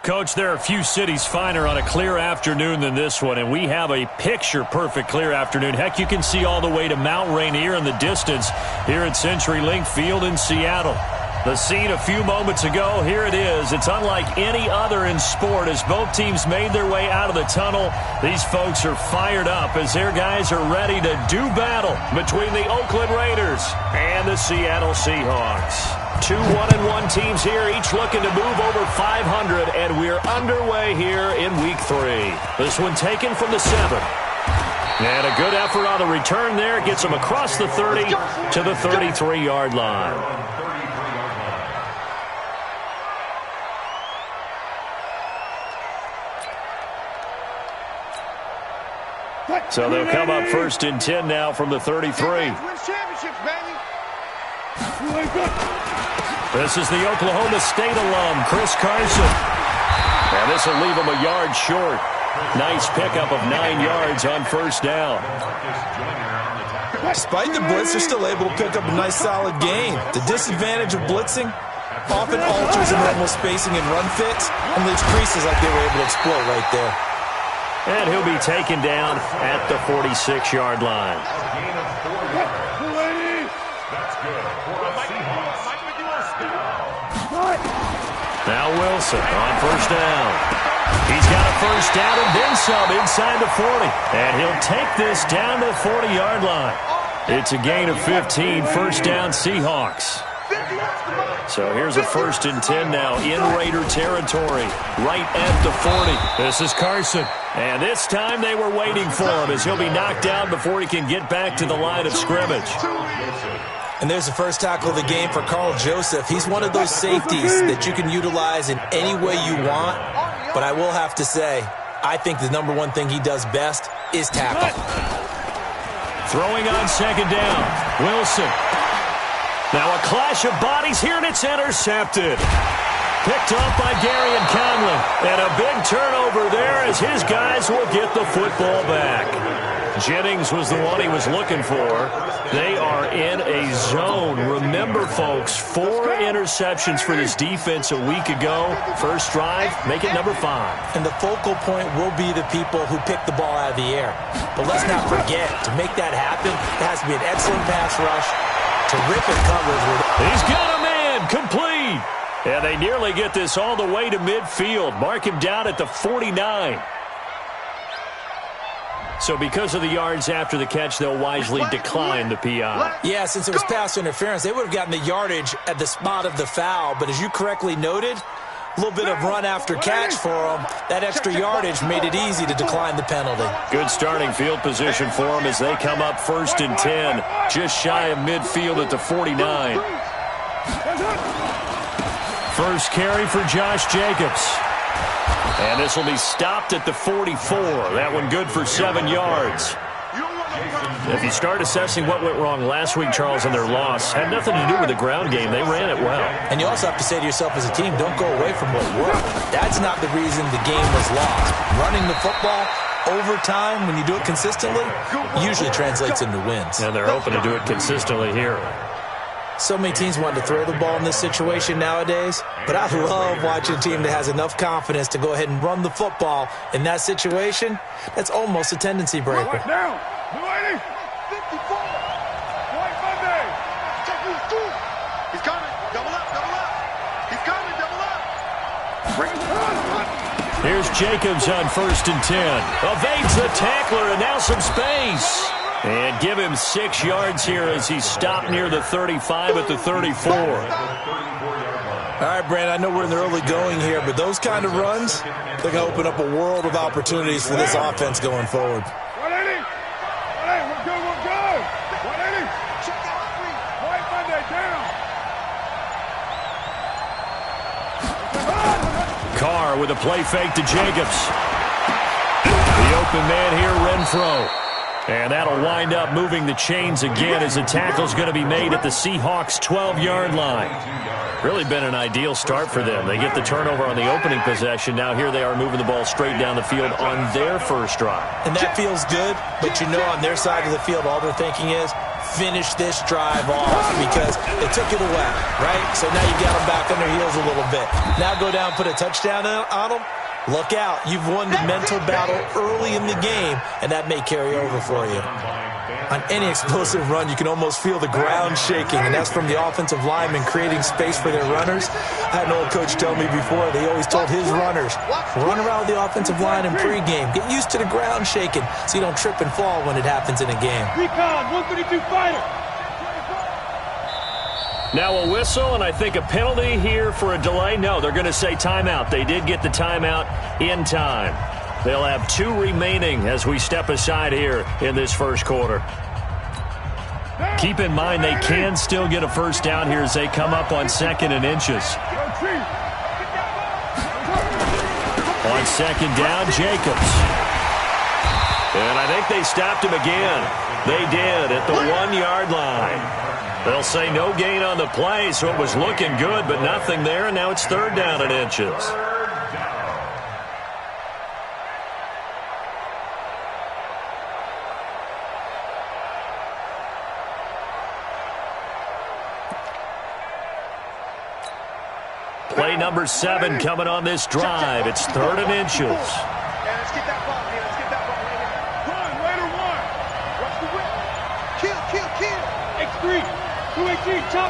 Coach, there are few cities finer on a clear afternoon than this one, and we have a picture-perfect clear afternoon. Heck, you can see all the way to Mount Rainier in the distance here at CenturyLink Field in Seattle. The scene a few moments ago, here it is. It's unlike any other in sport as both teams made their way out of the tunnel. These folks are fired up as their guys are ready to do battle between the Oakland Raiders and the Seattle Seahawks. Two 1-1 teams here, each looking to move over 500, and we're underway here in Week 3. This one taken from the 7. And a good effort on the return there. Gets them across the 30 to the 33-yard line. So they'll come up 1st and 10 now from the 33. This is the Oklahoma State alum, Chris Carson. And this will leave him a yard short. Nice pickup of 9 yards on 1st down. Despite the blitz, they're still able to pick up a nice solid gain. The disadvantage of blitzing often alters the normal spacing and run fits and leaves creases like they were able to exploit right there. And he'll be taken down at the 46-yard line. Now Wilson on 1st down. He's got a 1st down and then some inside the 40. And he'll take this down to the 40-yard line. It's a gain of 15, 1st down Seahawks. So here's a 1st and 10 now in Raider territory, right at the 40. This is Carson. And this time they were waiting for him as he'll be knocked down before he can get back to the line of scrimmage. And there's the first tackle of the game for Carl Joseph. He's one of those safeties that you can utilize in any way you want. But I will have to say, I think the number one thing he does best is tackle. Throwing on 2nd down, Wilson. Now a clash of bodies here, and it's intercepted. Picked up by Darian Conlon. And a big turnover there as his guys will get the football back. Jennings was the one he was looking for. They are in a zone. Remember, folks, 4 interceptions for this defense a week ago. First drive, make it number 5. And the focal point will be the people who pick the ball out of the air. But let's not forget, to make that happen, it has to be an excellent pass rush, terrific coverage. He's got a man, complete. And they nearly get this all the way to midfield. Mark him down at the 49. So because of the yards after the catch, they'll wisely decline the PI. Yeah, since it was pass interference, they would have gotten the yardage at the spot of the foul. But as you correctly noted, a little bit of run after catch for them. That extra yardage made it easy to decline the penalty. Good starting field position for them as they come up 1st and 10. Just shy of midfield at the 49. First carry for Josh Jacobs. And this will be stopped at the 44. That one good for 7 yards. If you start assessing what went wrong last week, Charles, in their loss, had nothing to do with the ground game. They ran it well. And you also have to say to yourself as a team, don't go away from what worked. That's not the reason the game was lost. Running the football over time, when you do it consistently, usually translates into wins. And they're hoping to do it consistently here. So many teams want to throw the ball in this situation nowadays, but I love watching a team that has enough confidence to go ahead and run the football in that situation. That's almost a tendency breaker. Now, 54. White Monday. Check these 2. He's coming. Double up. He's coming. Double up. Bring it on. Here's Jacobs on 1st and 10. Evades the tackler, and now some space. And give him 6 yards here as he stopped near the 35 at the 34. All right, Brandon, I know we're in the early going here, but those kind of runs, they're going to open up a world of opportunities for this offense going forward. 180. We're good. 180. Check out 3. White Monday down. Carr with a play fake to Jacobs. The open man here, Renfro. And that'll wind up moving the chains again as the tackle's going to be made at the Seahawks' 12-yard line. Really been an ideal start for them. They get the turnover on the opening possession. Now here they are moving the ball straight down the field on their first drive. And that feels good, but you know on their side of the field all they're thinking is finish this drive off because they took it away, right? So now you got them back on their heels a little bit. Now go down, put a touchdown on them. Look out. You've won the mental battle early in the game, and that may carry over for you. On any explosive run, you can almost feel the ground shaking, and that's from the offensive linemen creating space for their runners. I had an old coach tell me before, they always told his runners, run around with the offensive line in pregame. Get used to the ground shaking so you don't trip and fall when it happens in a game. Recon, 132 fighter. Now a whistle, and I think a penalty here for a delay. No, they're going to say timeout. They did get the timeout in time. They'll have 2 remaining as we step aside here in this first quarter. Keep in mind they can still get a first down here as they come up on 2nd and inches. On 2nd down, Jacobs. And I think they stopped him again. They did at the 1-yard line. They'll say no gain on the play, so it was looking good, but nothing there, and now it's 3rd down and inches. Play number 7 coming on this drive. It's 3rd and inches. Yeah, let's get that ball here. Let's get that ball right here. Run, Raider 1. Watch the whip. Kill. X3. 218, chop.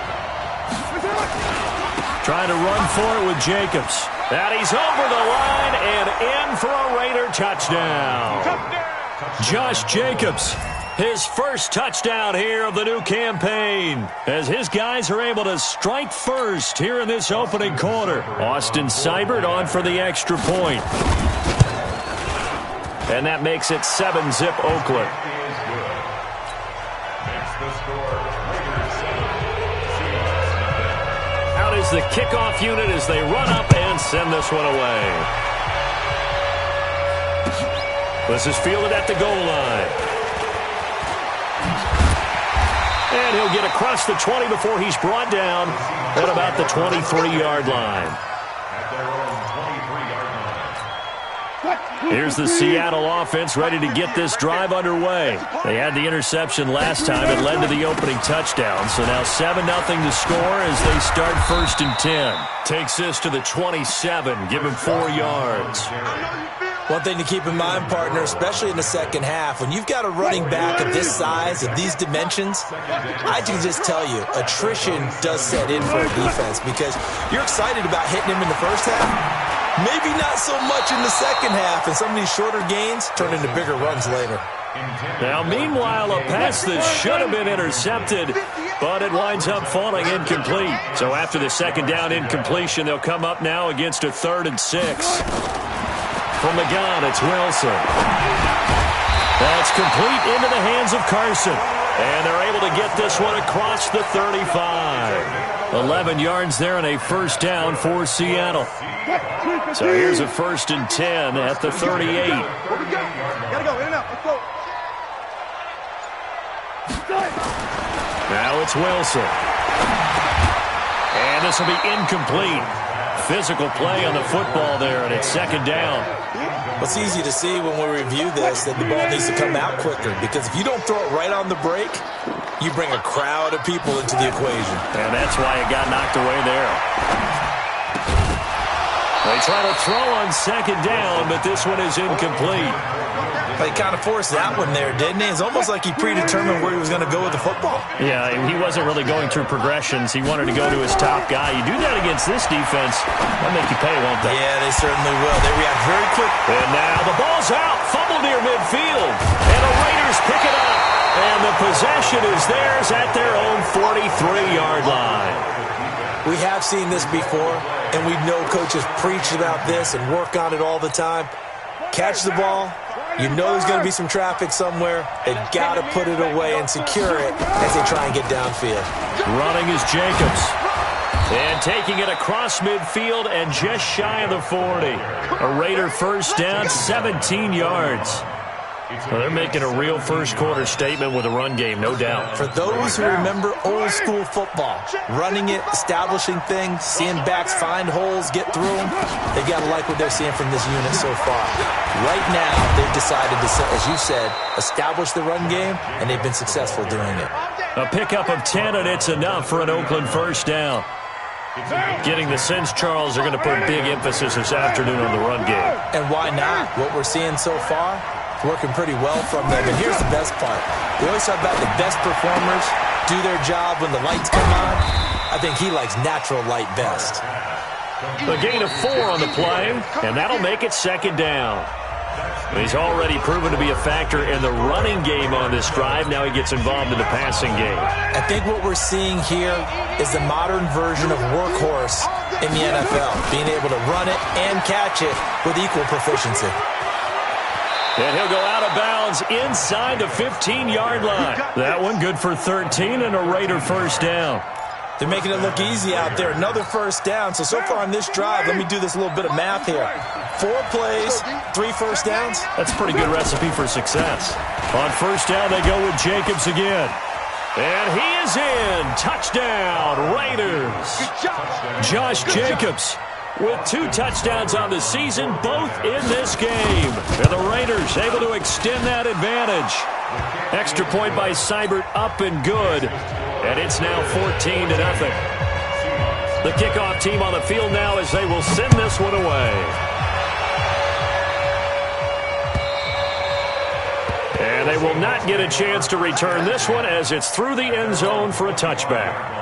Trying to run for it with Jacobs. And he's over the line and in for a Raider touchdown. Josh Jacobs, his first touchdown here of the new campaign, as his guys are able to strike first here in this opening quarter. Austin Seibert on for the extra point. And that makes it 7-zip Oakland. Out is the kickoff unit as they run up and send this one away. This is fielded at the goal line. And he'll get across the 20 before he's brought down at about the 23-yard line. Here's the Seattle offense ready to get this drive underway. They had the interception last time. It led to the opening touchdown. So now 7-0 to score as they start 1st and 10. Takes this to the 27. Give him 4 yards. One thing to keep in mind, partner, especially in the second half, when you've got a running back of this size, of these dimensions, I can just tell you, attrition does set in for a defense because you're excited about hitting him in the first half. Maybe not so much in the second half, and some of these shorter gains turn into bigger runs later. Now, meanwhile, a pass that should have been intercepted, but it winds up falling incomplete. So after the second down incompletion, they'll come up now against a 3rd and 6. From the gun, it's Wilson. That's complete into the hands of Carson. And they're able to get this one across the 35. 11 yards there and a first down for Seattle. So here's a 1st and 10 at the 38. Gotta go, in and out. Let's go. Now it's Wilson. And this will be incomplete. Physical play on the football there, and it's 2nd down. It's easy to see when we review this that the ball needs to come out quicker because if you don't throw it right on the break, you bring a crowd of people into the equation. And that's why it got knocked away there. They try to throw on 2nd down, but this one is incomplete. He kind of forced that one there, didn't he? It's almost like he predetermined where he was going to go with the football. Yeah, he wasn't really going through progressions. He wanted to go to his top guy. You do that against this defense, that'll make you pay, won't they? Yeah, they certainly will. They react very quick. And now the ball's out. Fumble near midfield. And the Raiders pick it up. And the possession is theirs at their own 43-yard line. We have seen this before, and we know coaches preach about this and work on it all the time. Catch the ball. You know there's going to be some traffic somewhere. They've got to put it away and secure it as they try and get downfield. Running is Jacobs. And taking it across midfield and just shy of the 40. A Raider first down, 17 yards. Well, they're making a real first-quarter statement with a run game, no doubt. For those who remember old-school football, running it, establishing things, seeing backs find holes, get through them, they've got to like what they're seeing from this unit so far. Right now, they've decided to, as you said, establish the run game, and they've been successful doing it. A pickup of 10, and it's enough for an Oakland first down. Getting the sense, Charles, are going to put big emphasis this afternoon on the run game. And why not? What we're seeing so far, working pretty well from them. And here's the best part. We always talk about the best performers do their job when the lights come on. I think he likes natural light best. A gain of 4 on the play, and that'll make it second down. He's already proven to be a factor in the running game on this drive. Now he gets involved in the passing game. I think what we're seeing here is the modern version of workhorse in the NFL, being able to run it and catch it with equal proficiency. And he'll go out of bounds inside the 15-yard line. That one good for 13 and a Raider first down. They're making it look easy out there. Another first down. So far on this drive, let me do this little bit of math here. 4 plays, 3 first downs. That's a pretty good recipe for success. On first down, they go with Jacobs again. And he is in. Touchdown, Raiders. Josh Jacobs with 2 touchdowns on the season, both in this game. And the Raiders able to extend that advantage. Extra point by Seibert, up and good. And it's now 14-0. The kickoff team on the field now as they will send this one away. And they will not get a chance to return this one as it's through the end zone for a touchback.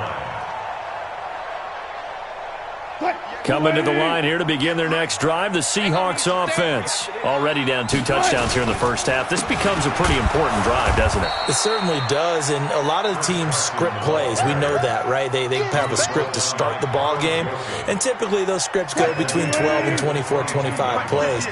Coming to the line here to begin their next drive, the Seahawks offense. Already down 2 touchdowns here in the first half. This becomes a pretty important drive, doesn't it? It certainly does, and a lot of teams script plays. We know that, right? They have a script to start the ball game, and typically those scripts go between 12 and 24, 25 plays.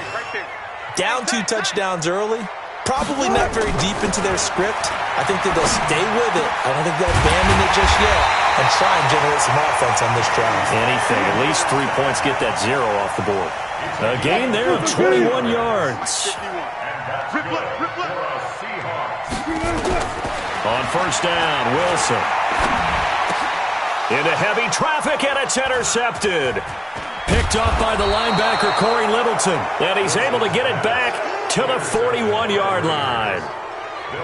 Down 2 touchdowns early, probably not very deep into their script. I think that they'll stay with it. I don't think they'll abandon it just yet and try and generate some offense on this drive. Anything. At least 3 points, get that 0 off the board. A gain there of 21 yards. On first down, Wilson. Into heavy traffic, and it's intercepted. Picked up by the linebacker, Corey Littleton. And he's able to get it back to the 41-yard line.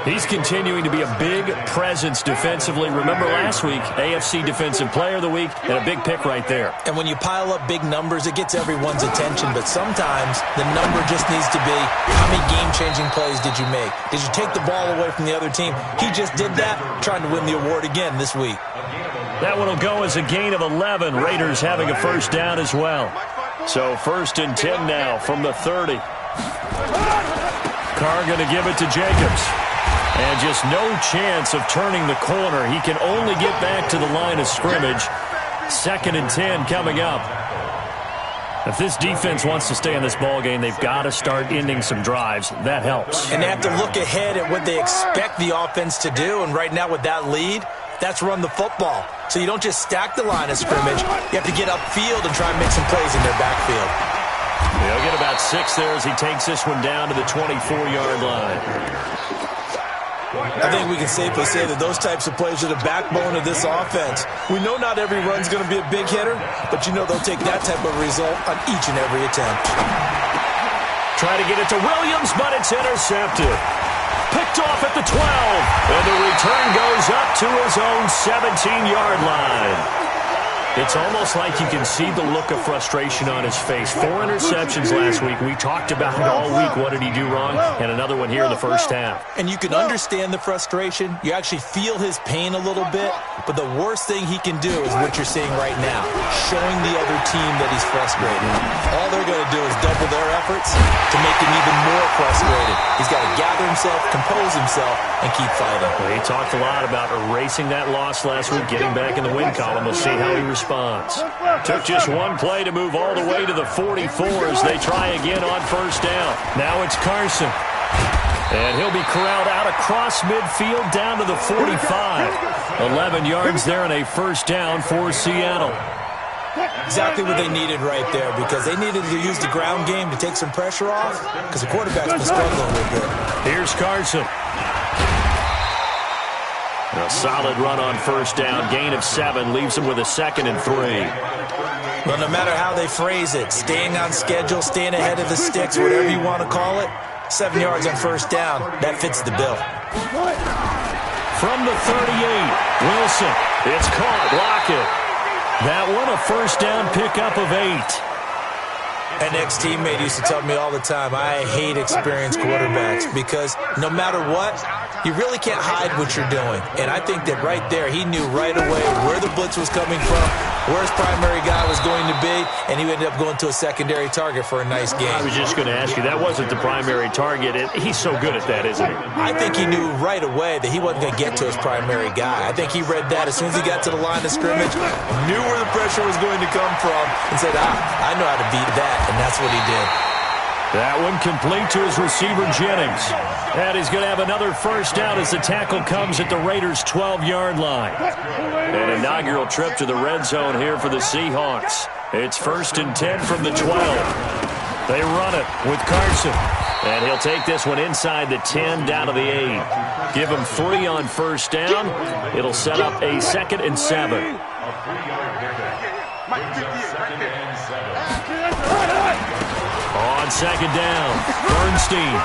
He's continuing to be a big presence defensively. Remember last week, AFC Defensive Player of the Week, and a big pick right there. And when you pile up big numbers, it gets everyone's attention. But sometimes the number just needs to be, how many game-changing plays did you make? Did you take the ball away from the other team? He just did that, trying to win the award again this week. That one will go as a gain of 11. Raiders having a first down as well. So 1st and 10 now from the 30. Carr going to give it to Jacobs. And just no chance of turning the corner. He can only get back to the line of scrimmage. 2nd and 10 coming up. If this defense wants to stay in this ballgame, they've got to start ending some drives. That helps. And they have to look ahead at what they expect the offense to do. And right now with that lead, that's run the football. So you don't just stack the line of scrimmage. You have to get upfield and try and make some plays in their backfield. He'll get about 6 there as he takes this one down to the 24-yard line. I think we can safely say that those types of plays are the backbone of this offense. We know not every run's going to be a big hitter, but you know they'll take that type of result on each and every attempt. Try to get it to Williams, but it's intercepted. Picked off at the 12, and the return goes up to his own 17-yard line. It's almost like you can see the look of frustration on his face. 4 interceptions last week. We talked about it all week. What did he do wrong? And another one here in the first half. And you can understand the frustration. You actually feel his pain a little bit. But the worst thing he can do is what you're seeing right now, showing the other team that he's frustrated. All they're going to do is double their efforts to make him even more frustrated. He's got to gather himself, compose himself, and keep fighting. Well, he talked a lot about erasing that loss last week, getting back in the win column. We'll see how he responds. Took just one play to move all the way to the 44 as they try again on first down. Now it's Carson. And he'll be corralled out across midfield down to the 45. 11 yards there and a first down for Seattle. Exactly what they needed right there, because they needed to use the ground game to take some pressure off, because the quarterback's been struggling a little bit. Here's Carson. A solid run on first down. Gain of 7 leaves him with a 2nd and 3. Well, no matter how they phrase it, staying on schedule, staying ahead of the sticks, whatever you want to call it, 7 yards on first down, that fits the bill. From the 38, Wilson. It's caught. Block it. That one a first down pickup of 8. An ex-teammate used to tell me all the time, I hate experienced quarterbacks because no matter what, you really can't hide what you're doing. And I think that right there, he knew right away where the blitz was coming from, where his primary guy was going to be, and he ended up going to a secondary target for a nice game. I was just going to ask you, that wasn't the primary target. He's so good at that, isn't he? I think he knew right away that he wasn't going to get to his primary guy. I think he read that as soon as he got to the line of scrimmage, knew where the pressure was going to come from, and said, I know how to beat that. And that's what he did. That one complete to his receiver, Jennings. And he's going to have another first down as the tackle comes at the Raiders' 12-yard line. An inaugural trip to the red zone here for the Seahawks. It's 1st and 10 from the 12. They run it with Carson. And he'll take this one inside the 10 down to the 8. Give him 3 on first down. It'll set up a 2nd and 7. On 2nd down, Bernstein.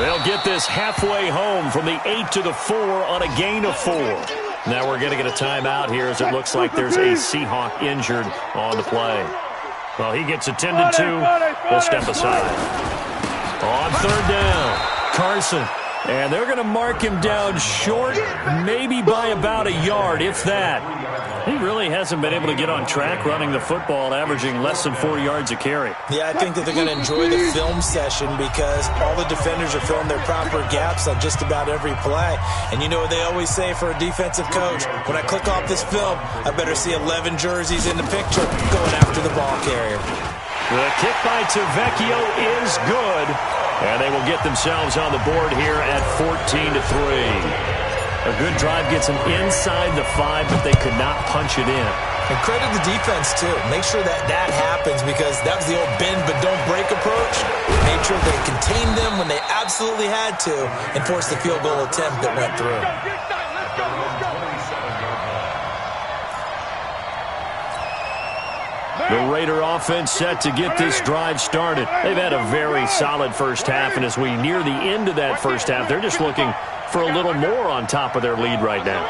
They'll get this halfway home from the 8 to the 4 on a gain of 4. Now we're going to get a timeout here as it looks like there's a Seahawk injured on the play. Well, he gets attended to. We'll step aside. On 3rd down, Carson. And they're going to mark him down short, maybe by about a yard, if that. He really hasn't been able to get on track running the football, averaging less than 4 yards a carry. Yeah, I think that they're going to enjoy the film session because all the defenders are filling their proper gaps on just about every play. And you know what they always say for a defensive coach? When I click off this film, I better see 11 jerseys in the picture going after the ball carrier. The kick by Tavecchio is good. And they will get themselves on the board here at 14-3. A good drive gets them inside the 5, but they could not punch it in. And credit the defense, too. Make sure that happens because that was the old bend but don't break approach. Made sure they contained them when they absolutely had to and forced the field goal attempt that went through. The Raider offense set to get this drive started. They've had a very solid first half, and as we near the end of that first half, they're just looking for a little more on top of their lead right now.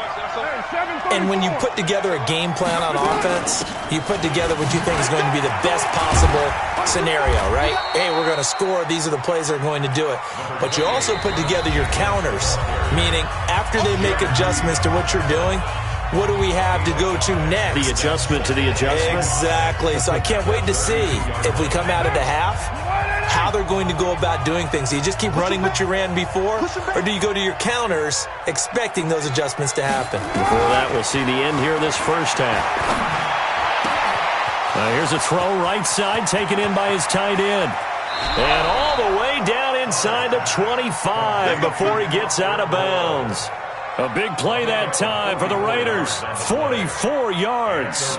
And when you put together a game plan on offense, you put together what you think is going to be the best possible scenario, right? Hey, we're going to score. These are the plays that are going to do it. But you also put together your counters, meaning after they make adjustments to what you're doing, what do we have to go to next? The adjustment to the adjustment. Exactly. So I can't wait to see if we come out of the half, how they're going to go about doing things. Do you just keep running what you ran before, or do you go to your counters expecting those adjustments to happen? Before that, we'll see the end here of this first half. Here's a throw right side, taken in by his tight end. And all the way down inside the 25 before he gets out of bounds. A big play that time for the Raiders. 44 yards.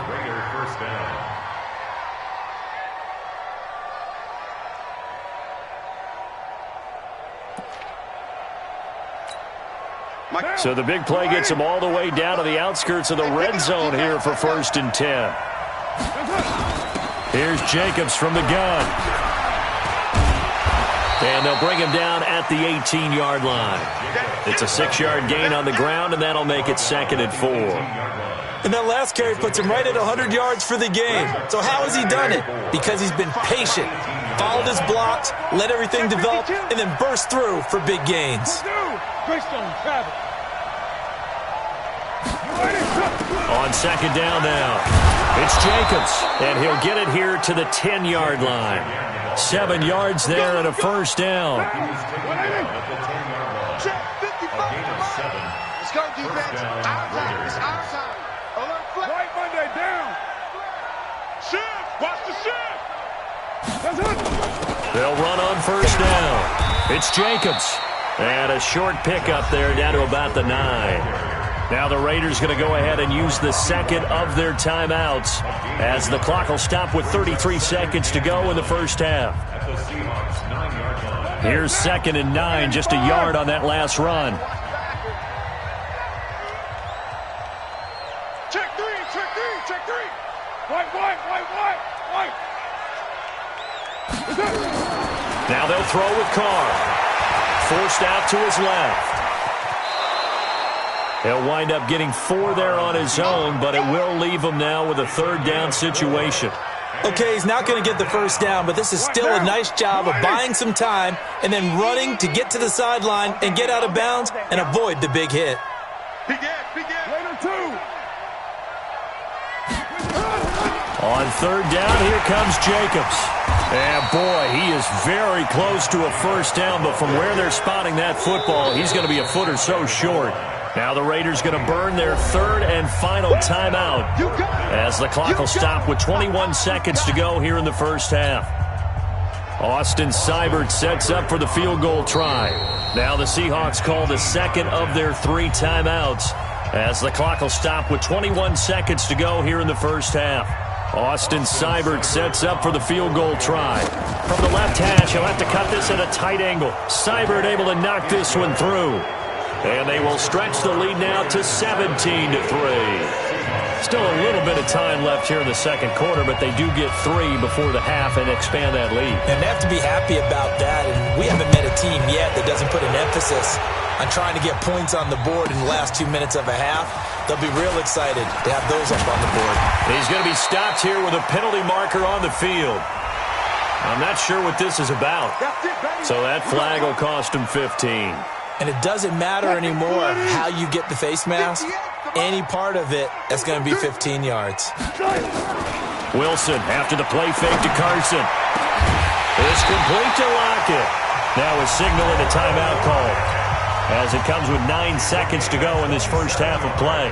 So the big play gets them all the way down to the outskirts of the red zone here for 1st and 10. Here's Jacobs from the gun. And they'll bring him down at the 18-yard line. It's a 6-yard gain on the ground, and that'll make it 2nd and 4. And that last carry puts him right at 100 yards for the game. So how has he done it? Because he's been patient, followed his blocks, let everything develop, and then burst through for big gains. On 2nd down now, it's Jacobs, and he'll get it here to the 10-yard line. 7 yards there and a first down. They'll run on first down. It's Jacobs. And a short pickup there down to about the 9. Now the Raiders going to go ahead and use the second of their timeouts as the clock will stop with 33 seconds to go in the first half. Here's 2nd and 9, just a yard on that last run. Check three. White. Now they'll throw with Carr. Forced out to his left. He'll wind up getting 4 there on his own, but it will leave him now with a 3rd down situation. Okay, he's not going to get the first down, but this is still a nice job of buying some time and then running to get to the sideline and get out of bounds and avoid the big hit. Begin. Later 2. On 3rd down, here comes Jacobs. And boy, he is very close to a first down, but from where they're spotting that football, he's going to be a foot or so short. Now the Raiders going to burn their 3rd and final timeout as the clock will stop with 21 seconds to go here in the first half. Austin Seibert sets up for the field goal try. Now the Seahawks call the 2nd of their 3 timeouts as the clock will stop with 21 seconds to go here in the first half. Austin Seibert sets up for the field goal try. From the left hash, he'll have to cut this at a tight angle. Seibert able to knock this one through. And they will stretch the lead now to 17-3. Still a little bit of time left here in the second quarter, but they do get 3 before the half and expand that lead. And they have to be happy about that. And we haven't met a team yet that doesn't put an emphasis on trying to get points on the board in the last 2 minutes of a half. They'll be real excited to have those up on the board. He's going to be stopped here with a penalty marker on the field. I'm not sure what this is about. So that flag will cost him 15. And it doesn't matter anymore how you get the face mask. Any part of it, that's going to be 15 yards. Wilson after the play fake to Carson. It's complete to Lockett. Now a signal and a timeout call as it comes with 9 seconds to go in this first half of play.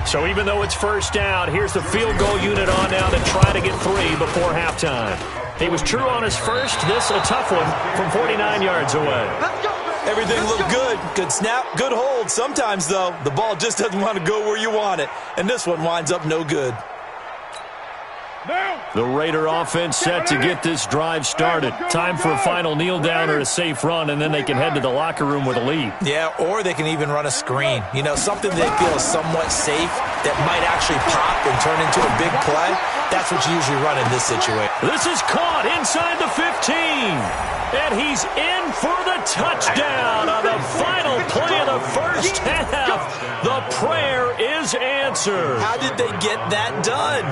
So even though it's first down, here's the field goal unit on now to try to get 3 before halftime. He was true on his first. This a tough one from 49 yards away. Everything looked good. Good snap, good hold. Sometimes, though, the ball just doesn't want to go where you want it. And this one winds up no good. The Raider offense set to get this drive started. Time for a final kneel down or a safe run, and then they can head to the locker room with a lead. Yeah, or they can even run a screen. You know, something they feel is somewhat safe that might actually pop and turn into a big play. That's what you usually run in this situation. This is caught inside the 15. And he's in for the touchdown on the final play of the first half. The prayer is answered. How did they get that done?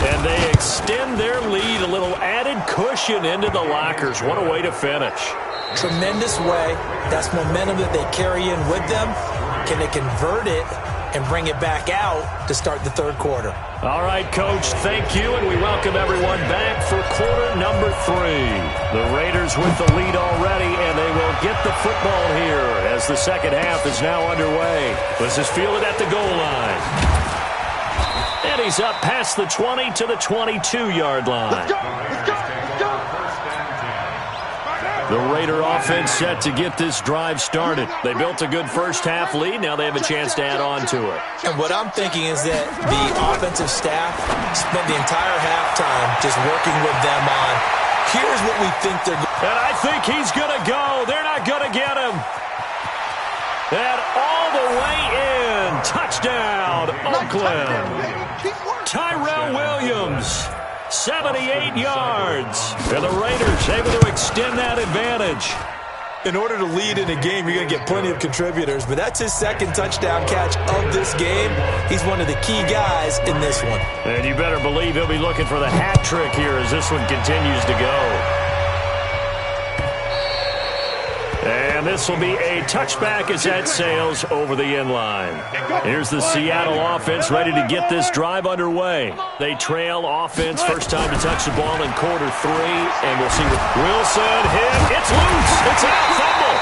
And they extend their lead, a little added cushion into the lockers. What a way to finish. Tremendous way. That's momentum that they carry in with them. Can they convert it and bring it back out to start the third quarter? All right, Coach, thank you, and we welcome everyone back for quarter number 3. The Raiders with the lead already, and they will get the football here as the second half is now underway. This is fielded at the goal line. And he's up past the 20 to the 22-yard line. Let's go. The Raider offense set to get this drive started. They built a good first half lead. Now they have a chance to add on to it. And what I'm thinking is that the offensive staff spent the entire halftime just working with them on, here's what we think they're going to do. And I think he's going to go. They're not going to get him. And all the way in. Touchdown, Oakland. Tyrell Williams. 78 yards. And the Raiders able to extend that advantage. In order to lead in a game, you're going to get plenty of contributors, but that's his second touchdown catch of this game. He's one of the key guys in this one. And you better believe he'll be looking for the hat trick here as this one continues to go. And this will be a touchback as that sails over the end line. Here's the Seattle offense ready to get this drive underway. They trail offense, first time to touch the ball in quarter 3, and we'll see what Wilson hit. It's loose. It's out. Fumble.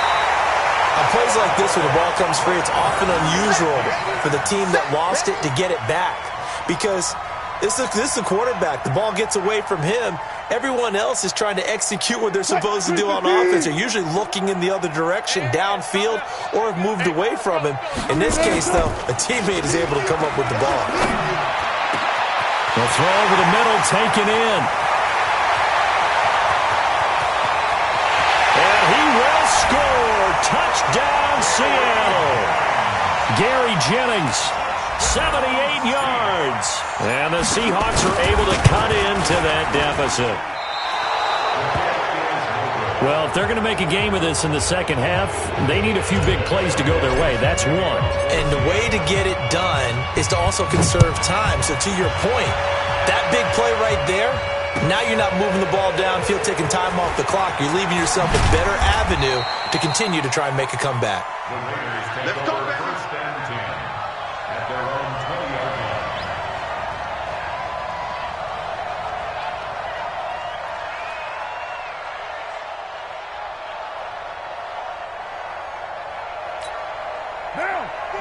On plays like this where the ball comes free, it's often unusual for the team that lost it to get it back because this is the quarterback. The ball gets away from him, Everyone else is trying to execute what they're supposed to do on offense. They're usually looking in the other direction, downfield, or have moved away from him. In this case, though, a teammate is able to come up with the ball. The throw over the middle, taken in. And he will score. Touchdown, Seattle. Gary Jennings, 78 yards. And the Seahawks are able to cut into that deficit. Well, if they're going to make a game of this in the second half, they need a few big plays to go their way. That's one. And the way to get it done is to also conserve time. So to your point, that big play right there, now you're not moving the ball downfield, taking time off the clock. You're leaving yourself a better avenue to continue to try and make a comeback. Let's go, baby.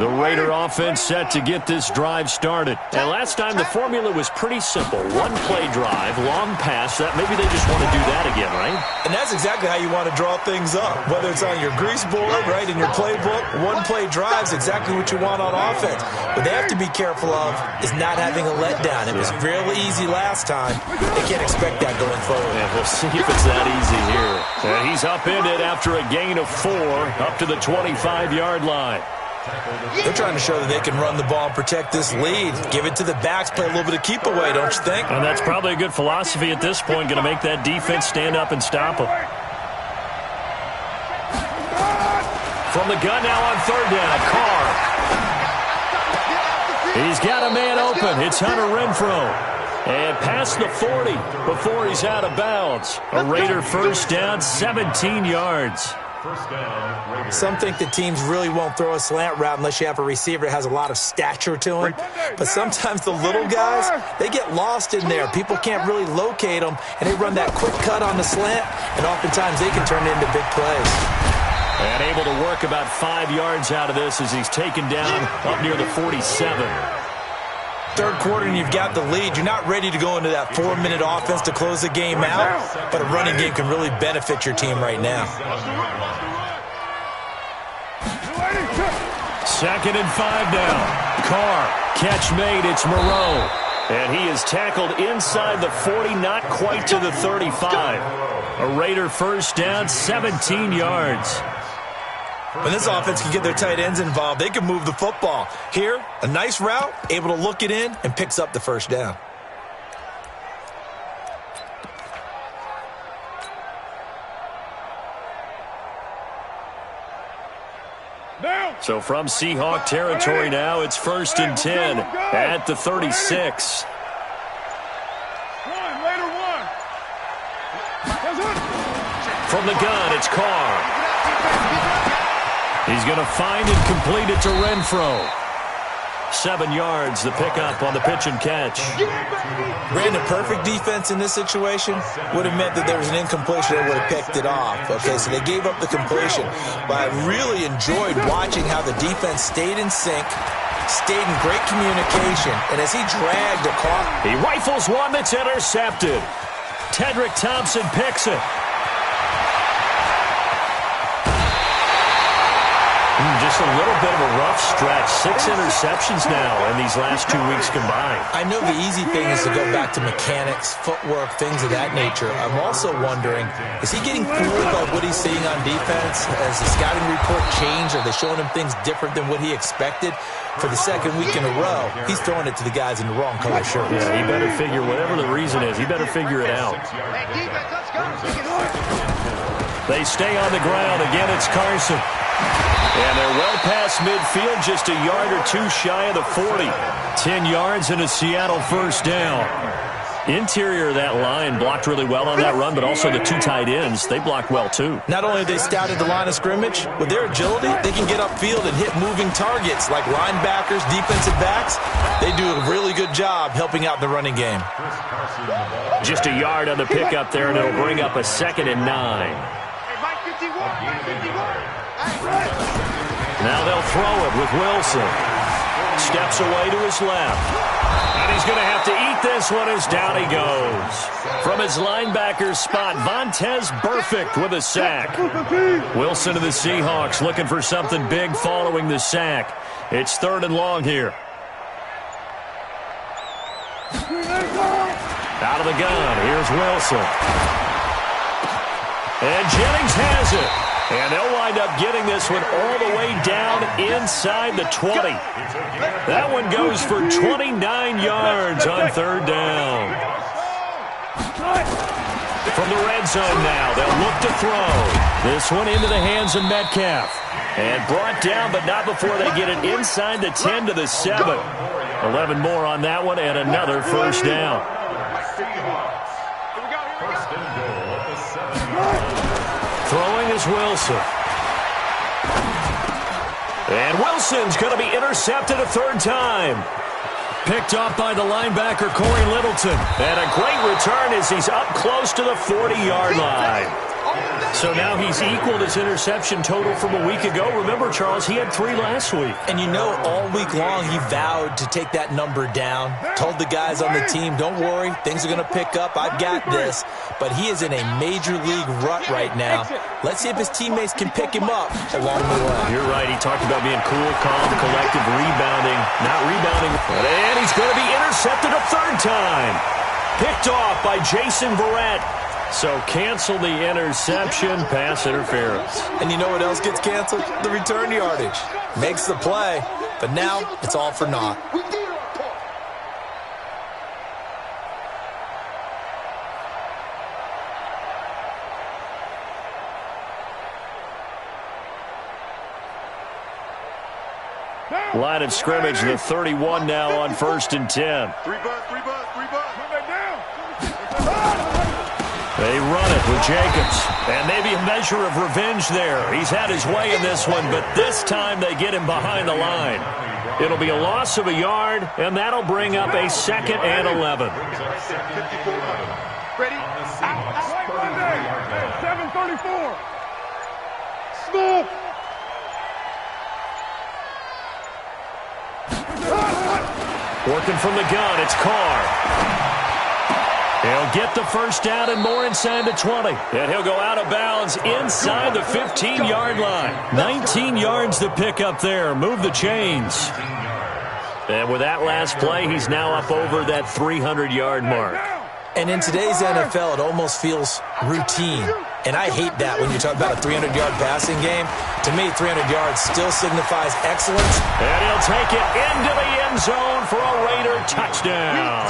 The Raider offense set to get this drive started. And last time the formula was pretty simple. One play drive, long pass. That maybe they just want to do that again, right? And that's exactly how you want to draw things up. Whether it's on your grease board, right, in your playbook, one play drive is exactly what you want on offense. What they have to be careful of is not having a letdown. It was really easy last time. They can't expect that going forward. And we'll see if it's that easy here. And he's upended after a gain of 4 up to the 25-yard line. They're trying to show that they can run the ball and protect this lead. Give it to the backs, play a little bit of keep away, don't you think? And that's probably a good philosophy at this point, going to make that defense stand up and stop them. From the gun now on third down, Carr. He's got a man open. It's Hunter Renfrow. And past the 40 before he's out of bounds. A Raider first down, 17 yards. Some think that teams really won't throw a slant route unless you have a receiver that has a lot of stature to him. But sometimes the little guys, they get lost in there. People can't really locate them, and they run that quick cut on the slant, and oftentimes they can turn it into big plays. And able to work about 5 yards out of this as he's taken down up near the 47. Third quarter and you've got the lead. You're not ready to go into that 4-minute offense to close the game out, but a running game can really benefit your team right now. 2nd and 5 now. Carr, catch made, it's Moreau. And he is tackled inside the 40, not quite to the 35. A Raider first down, 17 yards. When this offense can get their tight ends involved, they can move the football. Here, a nice route, able to look it in, and picks up the first down. So from Seahawk territory now, it's 1st and 10 at the 36. From the gun, it's Carr. He's going to find and complete it to Renfrow. 7 yards, the pickup on the pitch and catch. Brandon, perfect defense in this situation would have meant that there was an incompletion that would have picked it off. Okay, so they gave up the completion. But I really enjoyed watching how the defense stayed in sync, stayed in great communication, and as he dragged across... He rifles one that's intercepted. Tedrick Thompson picks it. Just a little bit of a rough stretch. 6 interceptions now in these last 2 weeks combined. I know the easy thing is to go back to mechanics, footwork, things of that nature. I'm also wondering, is he getting fooled by what he's seeing on defense? Has the scouting report changed? Are they showing him things different than what he expected? For the second week in a row, he's throwing it to the guys in the wrong color shirts. Yeah, he better figure, whatever the reason is, he better figure it out. They stay on the ground. Again, it's Carson. And they're well past midfield, just a yard or two shy of the 40. 10 yards and a Seattle first down. Interior of that line blocked really well on that run, but also the 2 tight ends, they blocked well too. Not only have they scouted the line of scrimmage, with their agility, they can get upfield and hit moving targets like linebackers, defensive backs. They do a really good job helping out the running game. Just a yard on the pickup there, and it'll bring up a 2nd and 9. Now they'll throw it with Wilson. steps away to his left. And he's going to have to eat this one as down he goes. From his linebacker spot, Vontaze Burfict with a sack. Wilson of the Seahawks looking for something big following the sack. It's 3rd and long here. Out of the gun, here's Wilson. And Jennings has it. And they'll wind up getting this one all the way down inside the 20. That one goes for 29 yards on 3rd down. From the red zone now, they'll look to throw. This one into the hands of Metcalf. And brought down, but not before they get it inside the 10 to the 7. 11 more on that one, and another 1st down. Throwing is Wilson. And Wilson's going to be intercepted a 3rd time. Picked off by the linebacker, Corey Littleton. And a great return as he's up close to the 40-yard line. So now he's equaled his interception total from a week ago. Remember, Charles, he had 3 last week. And you know, all week long he vowed to take that number down. Told the guys on the team, don't worry, things are going to pick up. I've got this. But he is in a major league rut right now. Let's see if his teammates can pick him up along the way. You're right. He talked about being cool, calm, collective, rebounding. Not rebounding. And he's going to be intercepted a 3rd time. Picked off by Jason Verrett. So cancel the interception, pass interference. And you know what else gets canceled? The return yardage. Makes the play, but now it's all for naught. Line of scrimmage, the 31 now on 1st and 10. 3 bucks. They run it with Jacobs. And maybe a measure of revenge there. He's had his way in this one, but this time they get him behind the line. It'll be a loss of a yard, and that'll bring up a 2nd and 11. Ready? Out. 7:34. Smooth. Working from the gun, it's Carr. He'll get the 1st down and more inside the 20. And he'll go out of bounds inside the 15-yard line. 19 yards to pick up there. Move the chains. And with that last play, he's now up over that 300-yard mark. And in today's NFL, it almost feels routine. And I hate that when you talk about a 300-yard passing game. To me, 300 yards still signifies excellence. And he'll take it into the end zone for a Raider touchdown.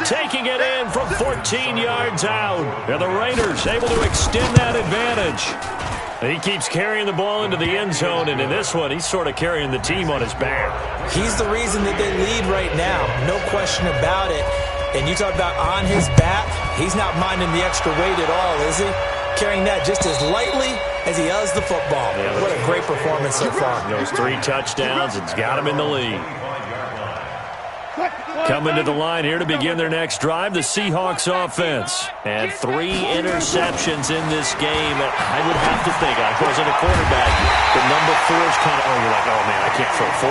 Taking it in from 14 yards out. And the Raiders able to extend that advantage. He keeps carrying the ball into the end zone, and in this one, he's sort of carrying the team on his back. He's the reason that they lead right now. No question about it. And you talk about on his back, he's not minding the extra weight at all, is he? Carrying that just as lightly as he does the football. Yeah, what a great performance so far. Those 3 touchdowns, it's got him in the lead. Coming to the line here to begin their next drive, the Seahawks offense. And 3 interceptions in this game. I would have to think, I wasn't a quarterback, but number 4 is kind of, you're like, oh man, I can't throw 4.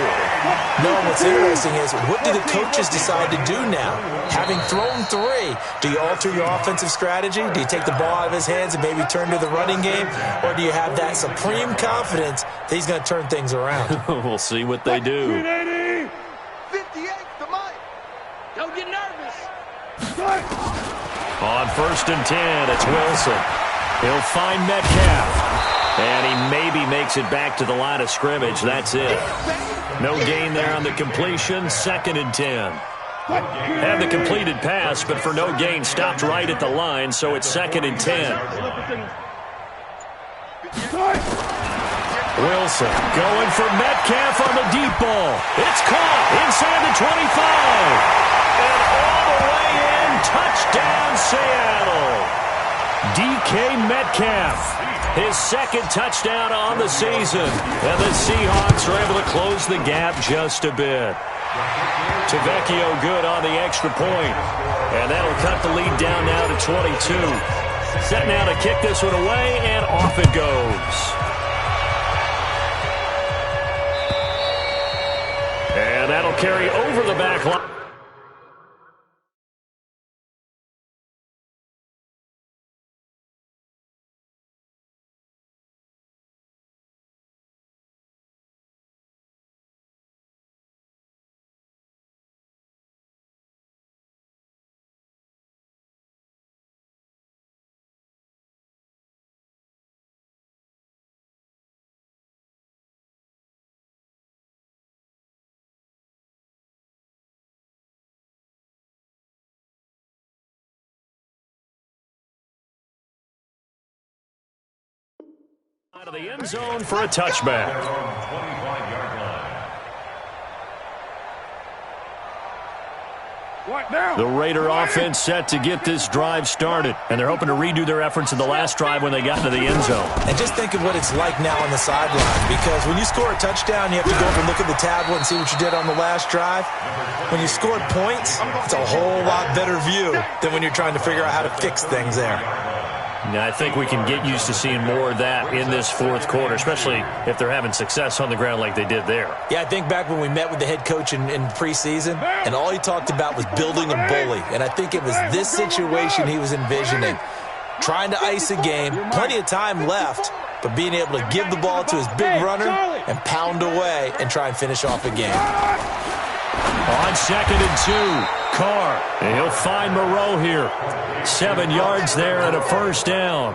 No, what's interesting is, what do the coaches decide to do now? Having thrown 3, do you alter your offensive strategy? Do you take the ball out of his hands and maybe turn to the running game? Or do you have that supreme confidence that he's going to turn things around? We'll see what they do. 58 to Mike. Don't get nervous. On 1st and 10, it's Wilson. He'll find Metcalf. And he maybe makes it back to the line of scrimmage. That's it. No gain there on the completion. 2nd and 10. Had the completed pass, but for no gain, stopped right at the line, so it's 2nd and 10. Wilson going for Metcalf on the deep ball. It's caught inside the 25. And all the way in, touchdown Seattle. DK Metcalf, his 2nd touchdown on the season. And the Seahawks are able to close the gap just a bit. Tavecchio good on the extra point. And that'll cut the lead down now to 22. Set now to kick this one away, and off it goes. that'll carry over the back line. Out of the end zone for a touchback. The Raider offense set to get this drive started, and they're hoping to redo their efforts in the last drive when they got into the end zone. And just think of what it's like now on the sideline, because when you score a touchdown, you have to go over and look at the tablet and see what you did on the last drive. When you scored points, it's a whole lot better view than when you're trying to figure out how to fix things there. Now, I think we can get used to seeing more of that in this fourth quarter, especially if they're having success on the ground like they did there. Yeah, I think back when we met with the head coach in preseason, and all he talked about was building a bully. And I think it was this situation he was envisioning. Trying to ice a game, plenty of time left, but being able to give the ball to his big runner and pound away and try and finish off a game. On 2nd and 2, Carr. And he'll find Moreau here. 7 yards there and a first down.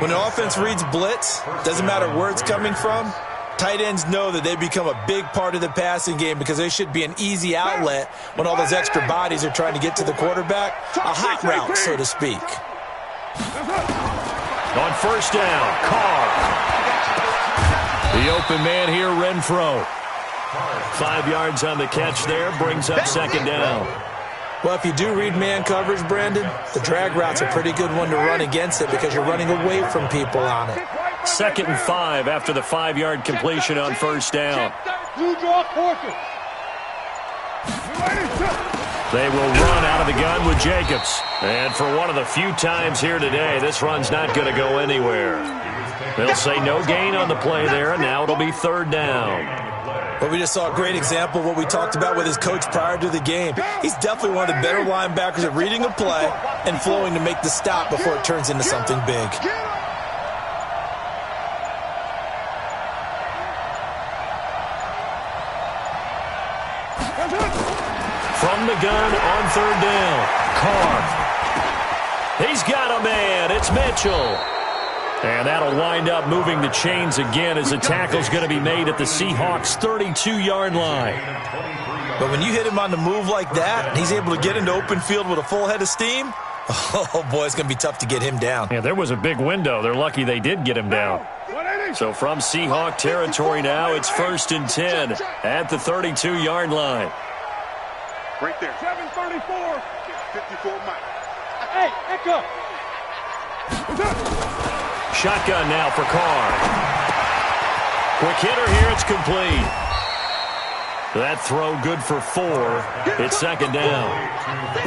When an offense reads blitz, doesn't matter where it's coming from, tight ends know that they become a big part of the passing game because they should be an easy outlet when all those extra bodies are trying to get to the quarterback. A hot route, so to speak. On first down, Carr. The open man here, Renfro. 5 yards on the catch there, brings up second down. Well, if you do read man coverage, Brandon, the drag route's a pretty good one to run against it because you're running away from people on it. 2nd and 5 after the 5-yard completion on first down. They will run out of the gun with Jacobs. And for one of the few times here today, this run's not going to go anywhere. They'll say no gain on the play there, and now it'll be third down. But we just saw a great example of what we talked about with his coach prior to the game. He's definitely one of the better linebackers at reading a play and flowing to make the stop before it turns into something big. From the gun on third down, Carr. He's got a man. It's Mitchell. And that'll wind up moving the chains again as the tackle's going to be made at the Seahawks' 32-yard line. But when you hit him on the move like that, and he's able to get into open field with a full head of steam, oh, boy, it's going to be tough to get him down. Yeah, there was a big window. They're lucky they did get him down. So from Seahawk territory now, it's 1st and 10 at the 32-yard line. Right there. 734. 54 Mike. Hey, echo. Shotgun now for Carr. Quick hitter here, it's complete. That throw good for 4. It's second down.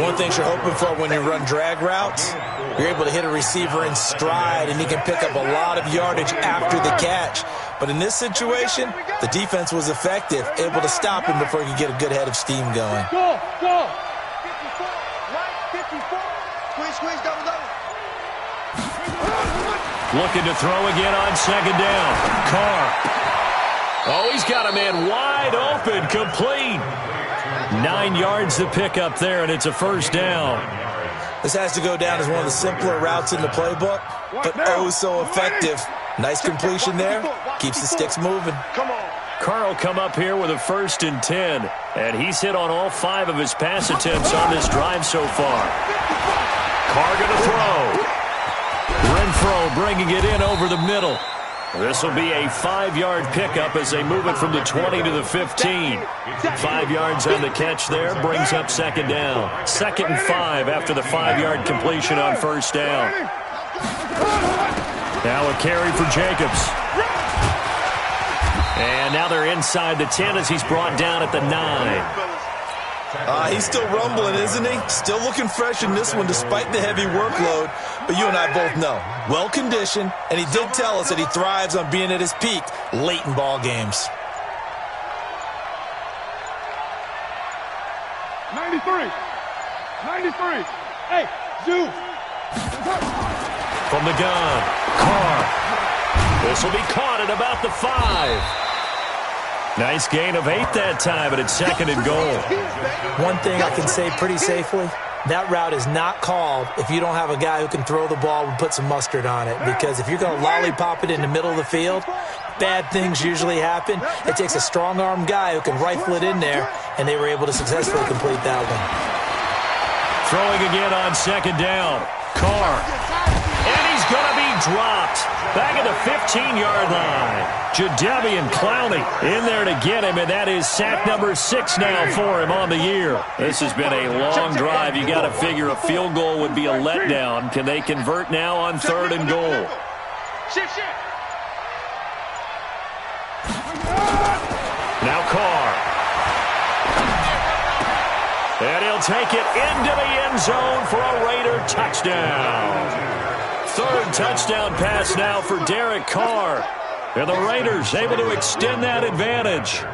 One thing you're hoping for when you run drag routes, you're able to hit a receiver in stride and he can pick up a lot of yardage after the catch. But in this situation, the defense was effective, able to stop him before he could get a good head of steam going. Go, go. 54, right, 54. Squeeze, double. Looking to throw again on second down. Carr. Oh, he's got a man wide open, complete. 9 yards to pick up there, and it's a first down. This has to go down as one of the simpler routes in the playbook, but oh so effective. Nice completion there. Keeps the sticks moving. Carr will come up here with a 1st and 10, and he's hit on all 5 of his pass attempts on this drive so far. Carr going to throw. Renfro bringing it in over the middle. This will be a 5-yard pickup as they move it from the 20 to the 15. 5 yards on the catch there, brings up second down. 2nd and 5 after the 5-yard completion on first down. Now a carry for Jacobs. And now they're inside the 10 as he's brought down at the 9. He's still rumbling, isn't he? Still looking fresh in this one despite the heavy workload. But you and I both know, well-conditioned, and he did tell us that he thrives on being at his peak late in ball games. 93. 93. Hey, Zeus. From the gun, Carr. This will be caught at about the 5. Nice gain of 8 that time, but it's 2nd and goal. One thing I can say pretty safely, that route is not called if you don't have a guy who can throw the ball and put some mustard on it. Because if you're going to lollipop it in the middle of the field, bad things usually happen. It takes a strong-arm guy who can rifle it in there, and they were able to successfully complete that one. Throwing again on 2nd down. Carr. And he's going to be dropped. Back at the 15-yard line. Jadeveon Clowney in there to get him, and that is sack number 6 now for him on the year. This has been a long drive. You got to figure a field goal would be a letdown. Can they convert now on 3rd and goal? Now Carr. And he'll take it into the end zone for a Raider touchdown. 3rd touchdown pass now for Derek Carr. And the Raiders able to extend that advantage.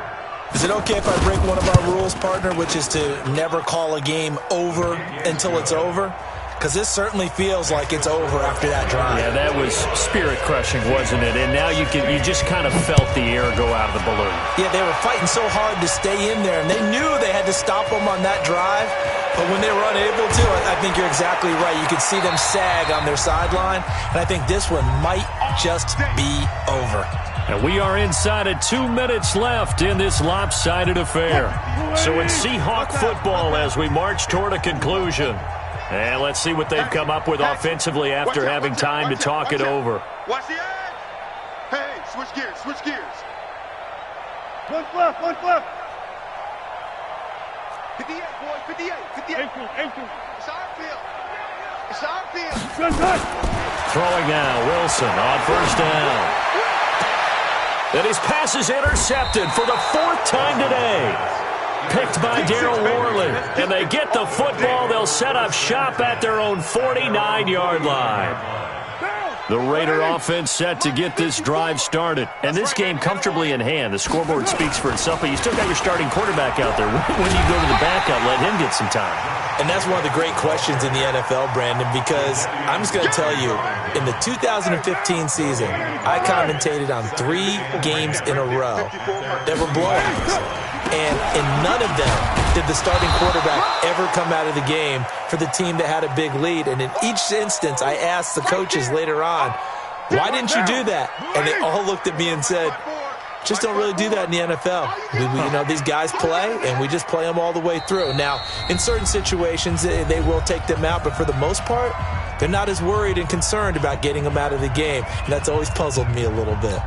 Is it okay if I break one of our rules, partner, which is to never call a game over until it's over? Because this certainly feels like it's over after that drive. Yeah, that was spirit-crushing, wasn't it? And now you just kind of felt the air go out of the balloon. Yeah, they were fighting so hard to stay in there, and they knew they had to stop them on that drive. But when they were unable to, I think you're exactly right. You could see them sag on their sideline, and I think this one might just be over. And we are inside of 2 minutes left in this lopsided affair. So in Seahawk football as we march toward a conclusion. And let's see what they've come up with offensively after having time to talk it over. Watch the edge. Hey, switch gears, switch gears. One left, one left. 58, boys, 58, 58. 18. It's our field. It's our field. Throwing now, Wilson on 1st down. And his pass is intercepted for the 4th time today. Picked by Darryl Worley. And they get the football. They'll set up shop at their own 49-yard line. The Raider offense set to get this drive started. And this game comfortably in hand. The scoreboard speaks for itself, but you still got your starting quarterback out there. When you go to the backup, let him get some time. And that's one of the great questions in the NFL, Brandon, because I'm just going to tell you, in the 2015 season, I commentated on 3 games in a row that were blowouts. And in none of them did the starting quarterback ever come out of the game for the team that had a big lead. And in each instance, I asked the coaches later on, why didn't you do that? And they all looked at me and said, just don't really do that in the NFL. These guys play, and we just play them all the way through. Now, in certain situations, they will take them out, but for the most part, they're not as worried and concerned about getting them out of the game. And that's always puzzled me a little bit.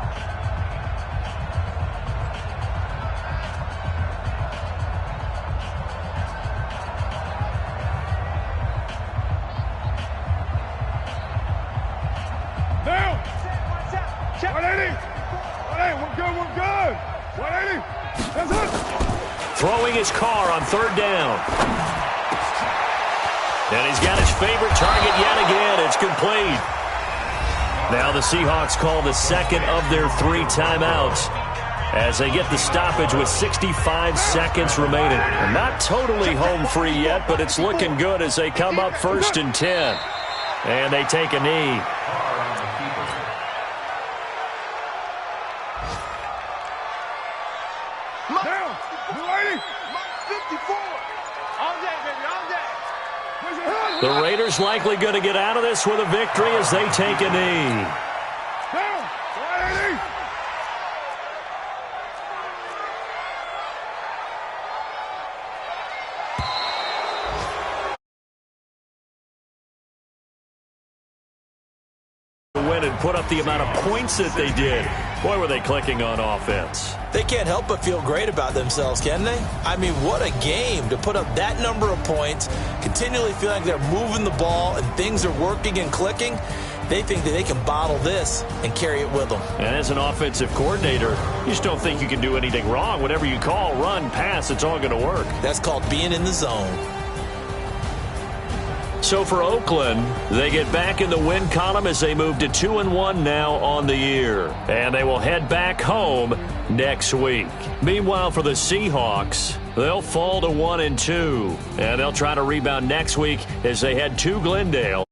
Throwing his car on 3rd down. And he's got his favorite target yet again. It's complete. Now the Seahawks call the 2nd of their 3 timeouts as they get the stoppage with 65 seconds remaining. They're not totally home free yet, but it's looking good as they come up 1st and 10. And they take a knee. The Raiders likely going to get out of this with a victory as they take a knee. Win and put up the amount of points that they did. Boy, were they clicking on offense. They can't help but feel great about themselves, can they? I mean, what a game to put up that number of points, continually feeling like they're moving the ball and things are working and clicking. They think that they can bottle this and carry it with them. And as an offensive coordinator, you just don't think you can do anything wrong. Whatever you call, run, pass, it's all going to work. That's called being in the zone. So for Oakland, they get back in the win column as they move to 2-1 now on the year. And they will head back home next week. Meanwhile, for the Seahawks, they'll fall to 1-2. And they'll try to rebound next week as they head to Glendale.